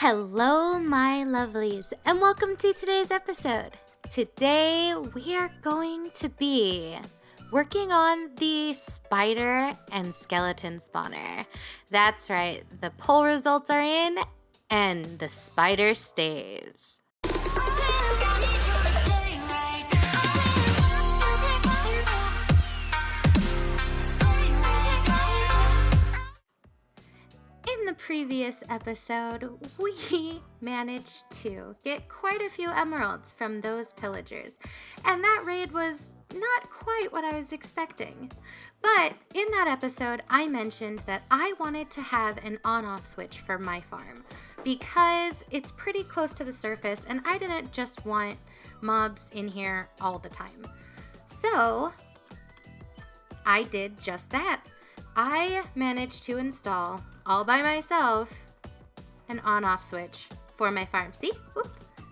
Hello, my lovelies, and welcome to today's episode. Today, we are going to be working on the spider and skeleton spawner. That's right, the poll results are in, and the spider stays. In the previous episode, we managed to get quite a few emeralds from those pillagers, and that raid was not quite what I was expecting. But in that episode, I mentioned that I wanted to have an on-off switch for my farm because it's pretty close to the surface and I didn't just want mobs in here all the time. So I did just that. I managed to install all by myself an on-off switch for my farm. See? Whoop.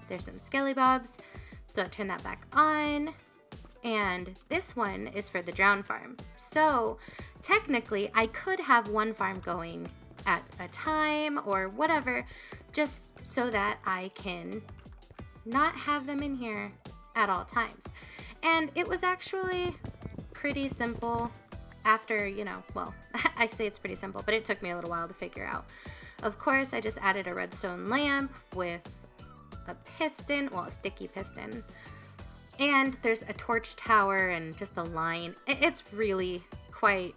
There's some skelly bobs. So I turn that back on. And this one is for the drown farm. So technically I could have one farm going at a time or whatever, just so that I can not have them in here at all times. And it was actually pretty simple. After, well, I say it's pretty simple, but it took me a little while to figure out. Of course, I just added a redstone lamp with a piston, well, a sticky piston. And there's a torch tower and just a line. It's really quite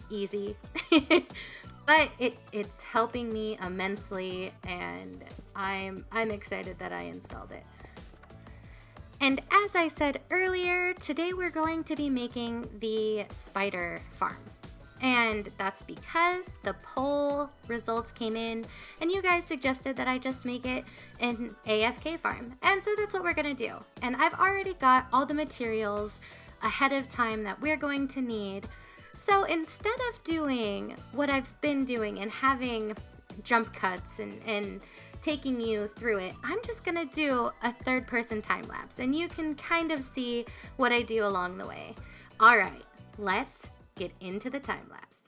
easy, but it's helping me immensely, and I'm excited that I installed it. And as I said earlier, today we're going to be making the spider farm. And that's because the poll results came in and you guys suggested that I just make it an AFK farm. And so that's what we're gonna do. And I've already got all the materials ahead of time that we're going to need. So instead of doing what I've been doing and having jump cuts and taking you through it, I'm just gonna do a third-person time lapse and you can kind of see what I do along the way. All right, let's get into the time lapse.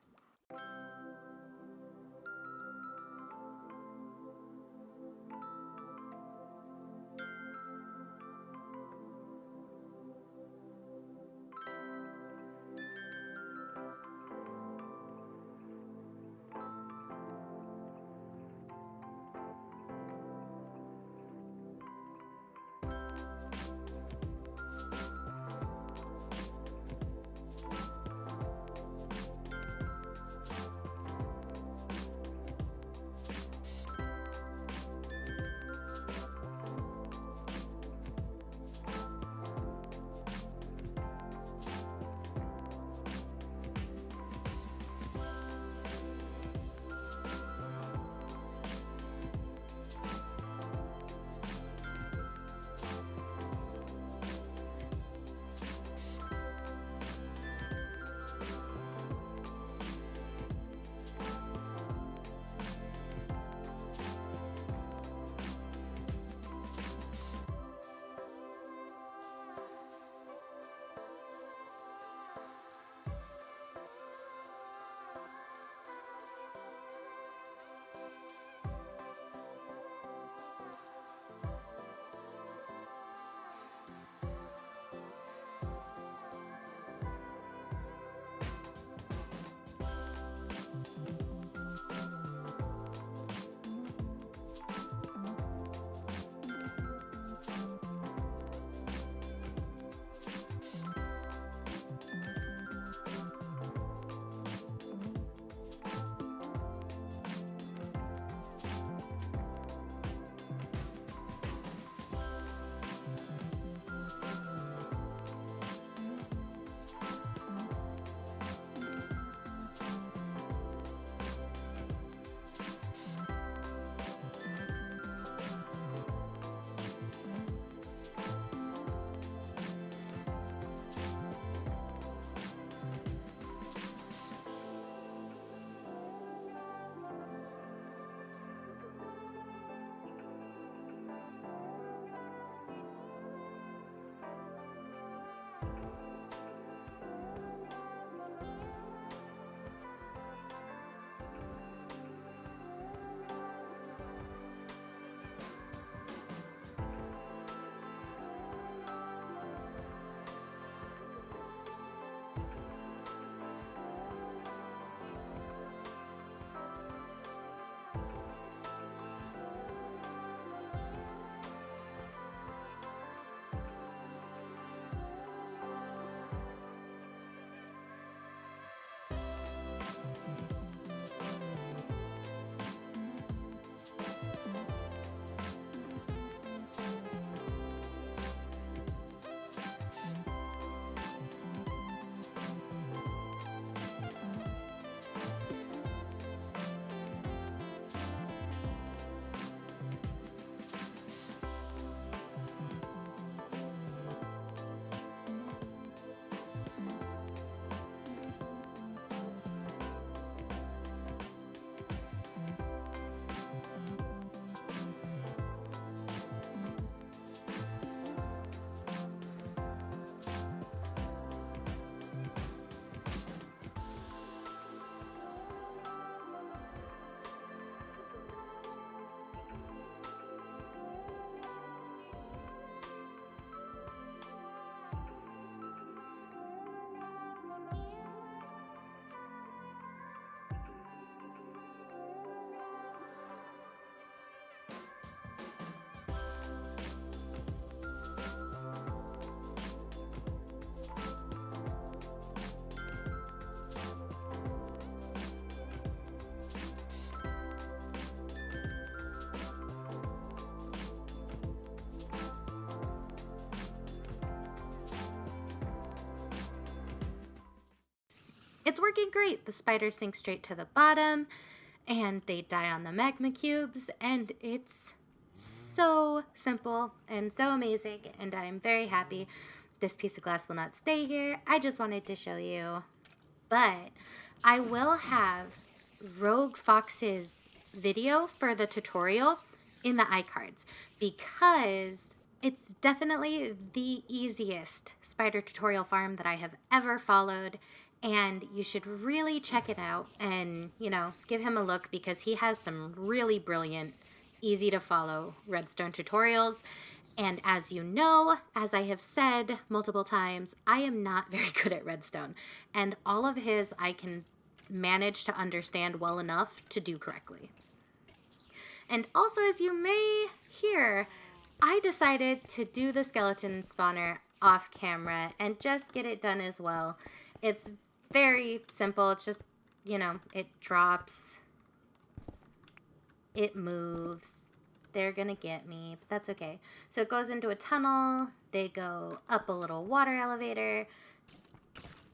it's working great. The spiders sink straight to the bottom and they die on the magma cubes, and it's so simple and so amazing, and I'm very happy. This piece of glass will not stay here. I just wanted to show you. But I will have Rogue Fox's video for the tutorial in the iCards because it's definitely the easiest spider tutorial farm that I have ever followed, and you should really check it out and, you know, give him a look because he has some really brilliant, easy to follow redstone tutorials. And as you know, as I have said multiple times, I am not very good at redstone, and all of his I can manage to understand well enough to do correctly. And also, as you may hear, I decided to do the skeleton spawner off camera and just get it done as well. It's very simple. It's just, you know, it drops, it moves. They're gonna get me, but that's okay. So it goes into a tunnel, they go up a little water elevator,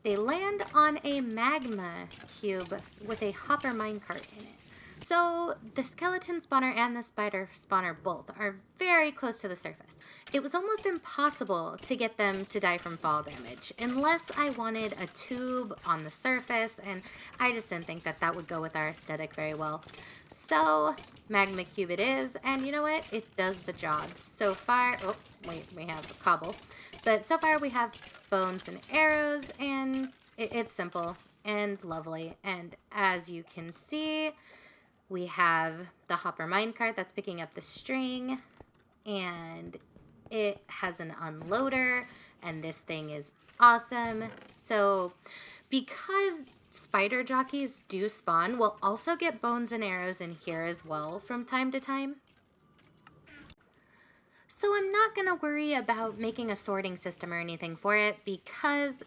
they land on a magma cube with a hopper minecart in it. So the skeleton spawner and the spider spawner both are very close to the surface. It was almost impossible to get them to die from fall damage unless I wanted a tube on the surface, and I just didn't think that that would go with our aesthetic very well. So magma cube it is, and you know what? It does the job. So far, oh wait, we have cobble. But so far we have bones and arrows, and it's simple and lovely. And as you can see, we have the hopper minecart that's picking up the string, and it has an unloader, and this thing is awesome. So because spider jockeys do spawn, we'll also get bones and arrows in here as well from time to time. So I'm not going to worry about making a sorting system or anything for it because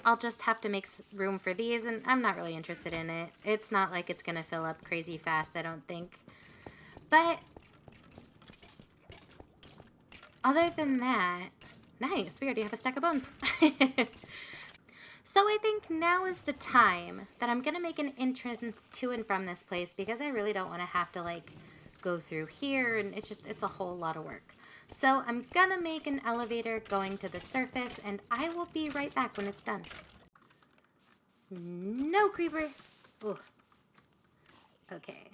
I'll just have to make room for these, and I'm not really interested in it. It's not like it's going to fill up crazy fast, I don't think. But other than that, nice, we already have a stack of bones. So I think now is the time that I'm going to make an entrance to and from this place because I really don't want to have to like go through here, and it's a whole lot of work. So I'm gonna make an elevator going to the surface, and I will be right back when it's done. No creeper. Ooh. Okay.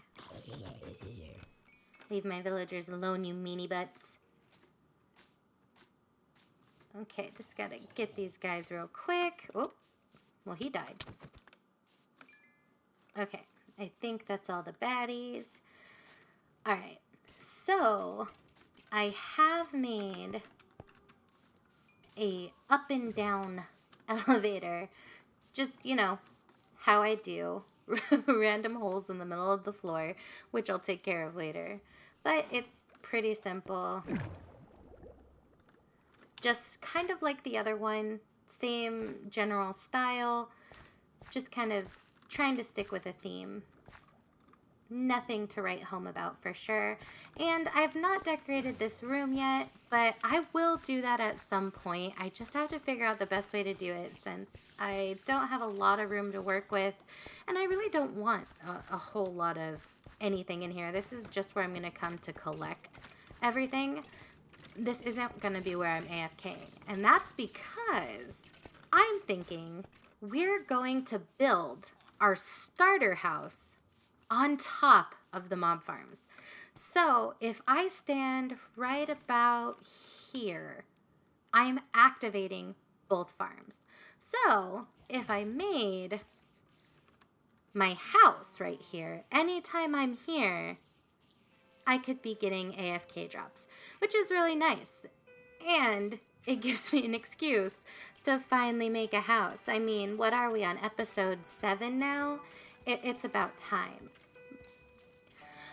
Leave my villagers alone, you meanie butts. Okay, just gotta get these guys real quick. Oh, well, he died. Okay, I think that's all the baddies. Alright, so I have made a up and down elevator, just, you know, how I do, random holes in the middle of the floor, which I'll take care of later, but it's pretty simple, just kind of like the other one, same general style, just kind of trying to stick with a theme. Nothing to write home about for sure. And I've not decorated this room yet, but I will do that at some point. I just have to figure out the best way to do it since I don't have a lot of room to work with, and I really don't want a whole lot of anything in here. This is just where I'm going to come to collect everything. This isn't going to be where I'm AFKing, and that's because I'm thinking we're going to build our starter house on top of the mob farms. So if I stand right about here, I'm activating both farms. So if I made my house right here, anytime I'm here, I could be getting AFK drops, which is really nice. And it gives me an excuse to finally make a house. I mean, what are we on, episode 7 now? It's about time.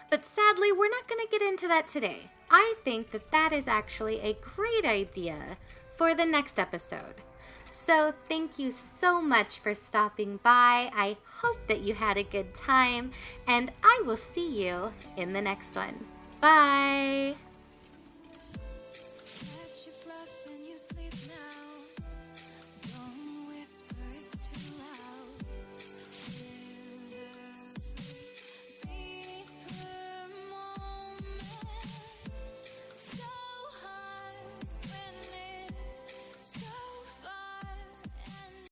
But sadly, we're not going to get into that today. I think that that is actually a great idea for the next episode. So thank you so much for stopping by. I hope that you had a good time, and I will see you in the next one. Bye!